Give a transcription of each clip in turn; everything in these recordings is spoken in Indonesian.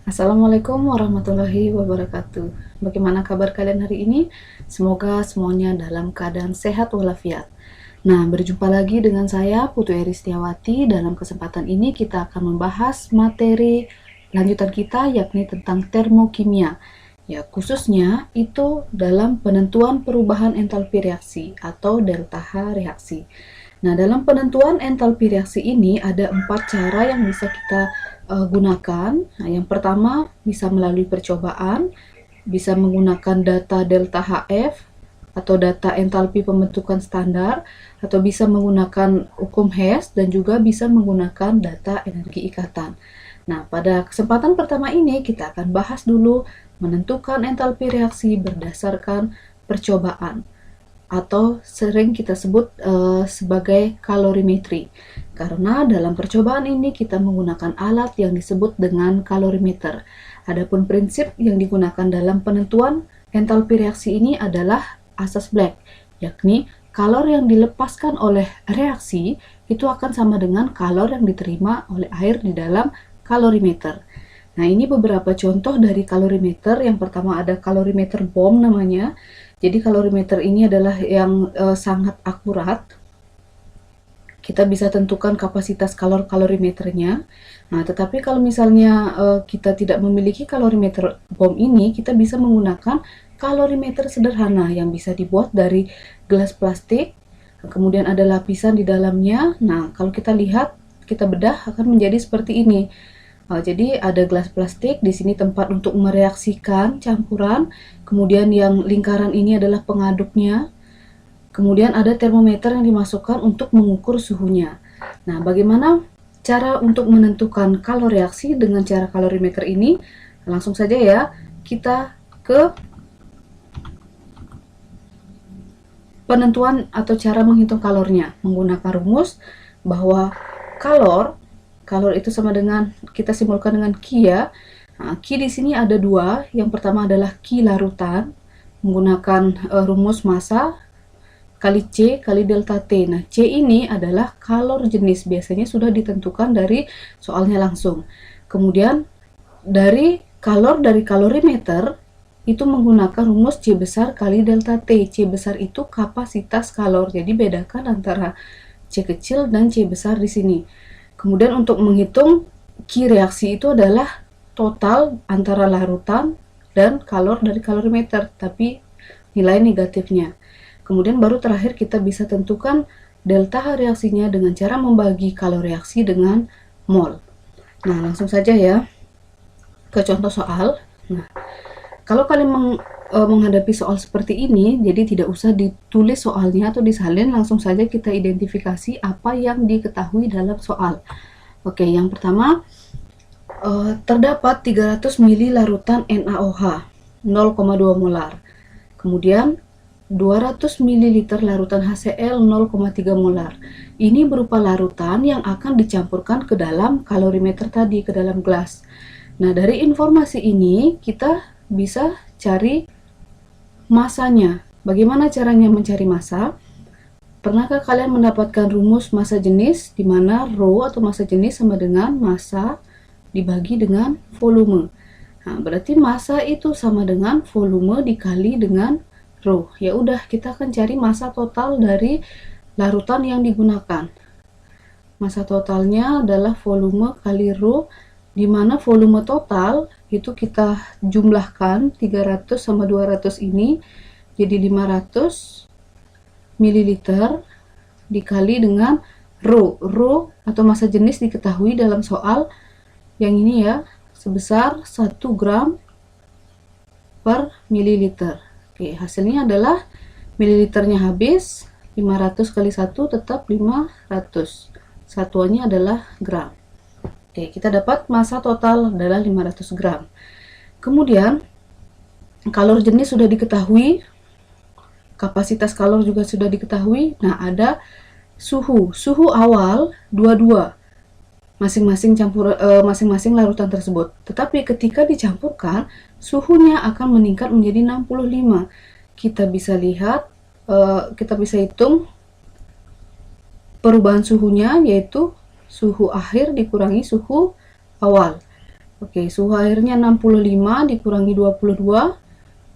Assalamualaikum warahmatullahi wabarakatuh. Bagaimana kabar kalian hari ini? Semoga semuanya dalam keadaan sehat walafiat. Nah, berjumpa lagi dengan saya Putu Eristiawati. Dalam kesempatan ini kita akan membahas materi lanjutan kita, yakni tentang termokimia. Ya, khususnya itu dalam penentuan perubahan entalpi reaksi atau delta H reaksi. Nah, dalam penentuan entalpi reaksi ini ada 4 cara yang bisa kita gunakan. Nah, yang pertama bisa melalui percobaan, bisa menggunakan data delta HF atau data entalpi pembentukan standar, atau bisa menggunakan hukum Hess, dan juga bisa menggunakan data energi ikatan. Nah, pada kesempatan pertama ini kita akan bahas dulu menentukan entalpi reaksi berdasarkan percobaan, atau sering kita sebut sebagai kalorimetri. Karena dalam percobaan ini kita menggunakan alat yang disebut dengan kalorimeter. Adapun prinsip yang digunakan dalam penentuan entalpi reaksi ini adalah asas Black, yakni kalor yang dilepaskan oleh reaksi itu akan sama dengan kalor yang diterima oleh air di dalam kalorimeter. Nah, ini beberapa contoh dari kalorimeter. Yang pertama ada kalorimeter BOM namanya. Jadi kalorimeter ini adalah yang sangat akurat. Kita bisa tentukan kapasitas kalorimeternya. Nah, tetapi kalau misalnya kita tidak memiliki kalorimeter BOM ini, kita bisa menggunakan kalorimeter sederhana yang bisa dibuat dari gelas plastik. Kemudian ada lapisan di dalamnya. Nah, kalau kita lihat, kita bedah akan menjadi seperti ini. Jadi ada gelas plastik, di sini tempat untuk mereaksikan campuran, kemudian yang lingkaran ini adalah pengaduknya, kemudian ada termometer yang dimasukkan untuk mengukur suhunya. Nah, bagaimana cara untuk menentukan kalor reaksi dengan cara kalorimeter ini? Langsung saja ya, kita ke penentuan atau cara menghitung kalornya menggunakan rumus bahwa kalor itu sama dengan, kita simbolkan dengan Ki ya. Nah, Ki di sini ada 2. Yang pertama adalah Ki larutan menggunakan rumus massa kali C kali delta T. Nah, C ini adalah kalor jenis, biasanya sudah ditentukan dari soalnya langsung. Kemudian dari kalorimeter itu menggunakan rumus C besar kali delta T. C besar itu kapasitas kalor. Jadi bedakan antara C kecil dan C besar di sini. Kemudian untuk menghitung Ki reaksi itu adalah total antara larutan dan kalor dari kalorimeter, tapi nilai negatifnya. Kemudian baru terakhir kita bisa tentukan delta H reaksinya dengan cara membagi kalor reaksi dengan mol. Nah, langsung saja ya ke contoh soal. Nah, kalau kalian menghadapi soal seperti ini, jadi tidak usah ditulis soalnya atau disalin, langsung saja kita identifikasi apa yang diketahui dalam soal. Oke, yang pertama, terdapat 300 ml larutan NaOH 0,2 molar. Kemudian 200 ml larutan HCl 0,3 molar. Ini berupa larutan yang akan dicampurkan ke dalam kalorimeter tadi, ke dalam gelas. Nah, dari informasi ini kita bisa cari masanya. Bagaimana caranya mencari massa? Pernahkah kalian mendapatkan rumus massa jenis di mana rho atau massa jenis sama dengan massa dibagi dengan volume. Nah, berarti massa itu sama dengan volume dikali dengan rho. Ya udah, kita akan cari massa total dari larutan yang digunakan. Massa totalnya adalah volume kali rho, di mana volume total itu kita jumlahkan 300 sama 200 ini jadi 500 ml dikali dengan rho. Rho atau massa jenis diketahui dalam soal yang ini ya, sebesar 1 gram per mililiter. Oke, hasilnya adalah mililiternya habis, 500 kali 1 tetap 500. Satuannya adalah gram. Oke, kita dapat massa total adalah 500 gram. Kemudian kalor jenis sudah diketahui, kapasitas kalor juga sudah diketahui. Nah, ada suhu awal 22 masing-masing larutan tersebut. Tetapi ketika dicampurkan, suhunya akan meningkat menjadi 65. Kita bisa lihat, kita bisa hitung perubahan suhunya, yaitu suhu akhir dikurangi suhu awal. Oke, suhu airnya 65 dikurangi 22,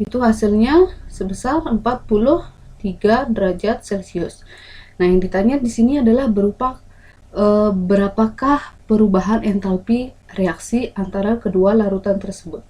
itu hasilnya sebesar 43 derajat Celcius. Nah, yang ditanya di sini adalah berupa berapakah perubahan entalpi reaksi antara kedua larutan tersebut.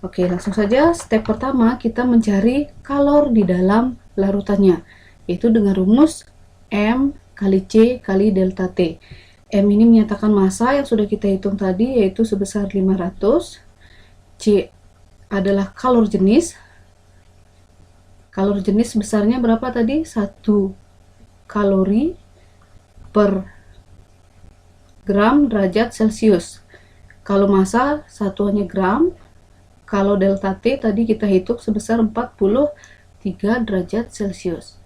Oke, langsung saja step pertama kita mencari kalor di dalam larutannya, yaitu dengan rumus M kali C kali delta T. M ini menyatakan massa yang sudah kita hitung tadi, yaitu sebesar 500. C adalah kalor jenis. Kalor jenis besarnya berapa tadi? 1 kalori per gram derajat Celcius. Kalau massa satuannya gram. Kalau delta T tadi kita hitung sebesar 43 derajat Celcius.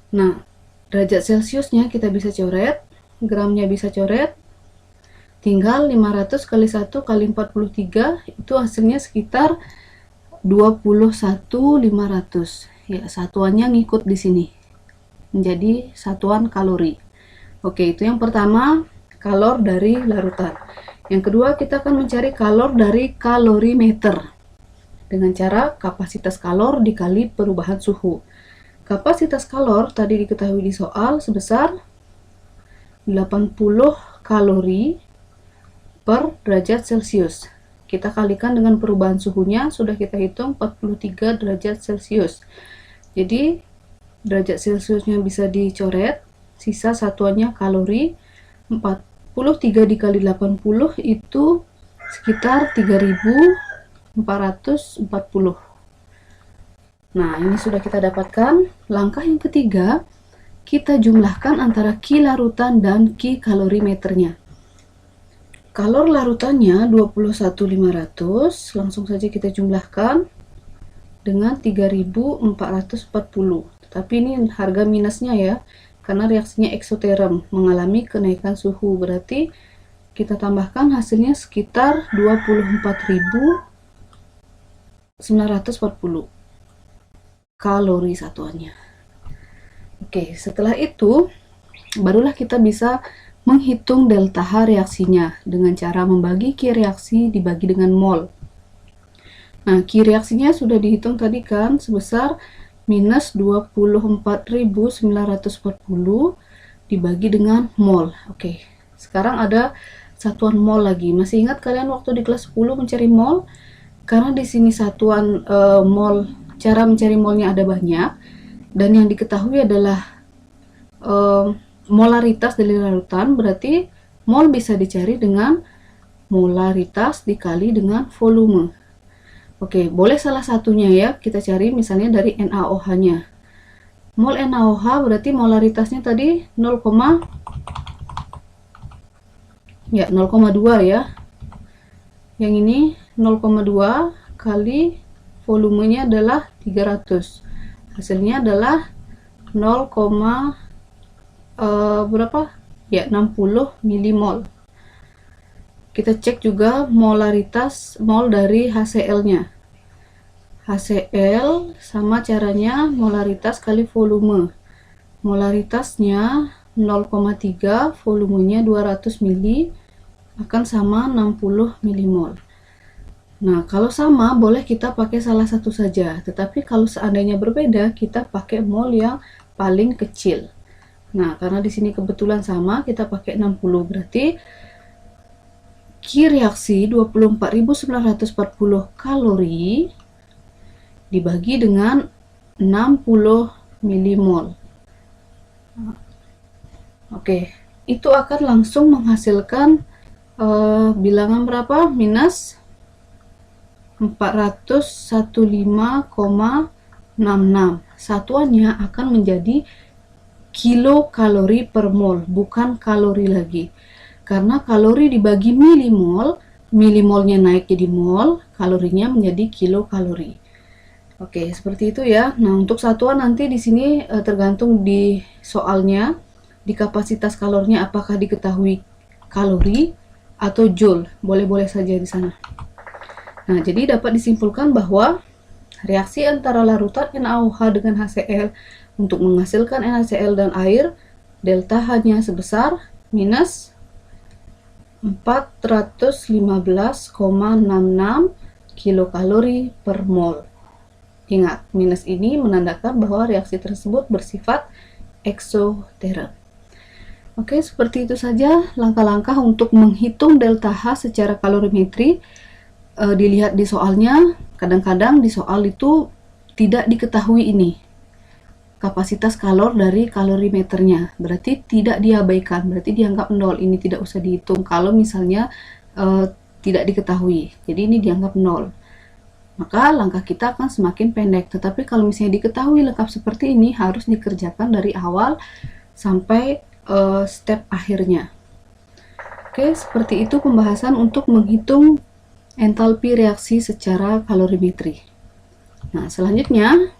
Nah, derajat Celciusnya kita bisa coret, gramnya bisa coret, tinggal 500 kali 1 kali 43, itu hasilnya sekitar 21.500. Ya, satuannya ngikut di sini, menjadi satuan kalori. Oke, itu yang pertama, kalor dari larutan. Yang kedua, kita akan mencari kalor dari kalorimeter dengan cara kapasitas kalor dikali perubahan suhu. Kapasitas kalor tadi diketahui di soal sebesar 80 kalori per derajat Celcius. Kita kalikan dengan perubahan suhunya, sudah kita hitung 43 derajat Celcius. Jadi derajat Celciusnya bisa dicoret, sisa satuannya kalori. 43 dikali 80 itu sekitar 3440. Nah, ini sudah kita dapatkan. Langkah yang ketiga, kita jumlahkan antara Ki larutan dan Ki kalorimeternya. Kalor larutannya 21.500, langsung saja kita jumlahkan dengan 3440. Tapi ini harga minusnya ya, karena reaksinya eksoterm, mengalami kenaikan suhu. Berarti kita tambahkan hasilnya sekitar 24.940 kalori satuannya. Oke, setelah itu barulah kita bisa menghitung delta H reaksinya dengan cara membagi Ki reaksi dibagi dengan mol. Nah, Ki reaksinya sudah dihitung tadi kan, sebesar minus 24.940 dibagi dengan mol. Oke, sekarang ada satuan mol lagi. Masih ingat kalian waktu di kelas 10 mencari mol? Karena di sini satuan mol, cara mencari molnya ada banyak, dan yang diketahui adalah molaritas dari larutan. Berarti mol bisa dicari dengan molaritas dikali dengan volume. Oke, boleh salah satunya ya, kita cari misalnya dari NaOH-nya. Mol NaOH berarti molaritasnya tadi 0,2 ya. Yang ini 0,2 kali volumenya adalah 300. Hasilnya adalah 0, berapa? Ya, 60 milimol. Kita cek juga molaritas mol dari HCl-nya. HCl sama caranya molaritas kali volume. Molaritasnya 0,3, volumenya 200 mili, akan sama 60 milimol. Nah, kalau sama boleh kita pakai salah satu saja, tetapi kalau seandainya berbeda, kita pakai mol yang paling kecil. Nah, karena di sini kebetulan sama, kita pakai 60, berarti Ki reaksi 24.940 kalori dibagi dengan 60 milimol. Oke, itu akan langsung menghasilkan bilangan berapa? Minus 415,66. Satuannya akan menjadi kilokalori per mol, bukan kalori lagi. Karena kalori dibagi milimol, milimolnya naik jadi mol, kalorinya menjadi kilokalori. Oke, seperti itu ya. Nah, untuk satuan nanti di sini tergantung di soalnya, di kapasitas kalornya apakah diketahui kalori atau joule. Boleh-boleh saja di sana. Nah, jadi dapat disimpulkan bahwa reaksi antara larutan NaOH dengan HCl untuk menghasilkan NaCl dan air, delta H-nya sebesar minus 415,66 kilokalori per mol. Ingat, minus ini menandakan bahwa reaksi tersebut bersifat eksoterm. Oke, seperti itu saja langkah-langkah untuk menghitung delta H secara kalorimetri. Dilihat di soalnya, kadang-kadang di soal itu tidak diketahui ini kapasitas kalor dari kalorimeternya, berarti tidak diabaikan, berarti dianggap 0, ini tidak usah dihitung kalau misalnya tidak diketahui, jadi ini dianggap 0, maka langkah kita akan semakin pendek. Tetapi kalau misalnya diketahui lengkap seperti ini, harus dikerjakan dari awal sampai step akhirnya. Oke, seperti itu pembahasan untuk menghitung entalpi reaksi secara kalorimetri. Nah, selanjutnya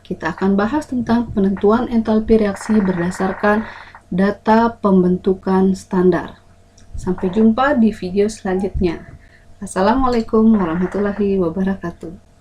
kita akan bahas tentang penentuan entalpi reaksi berdasarkan data pembentukan standar. Sampai jumpa di video selanjutnya. Assalamualaikum warahmatullahi wabarakatuh.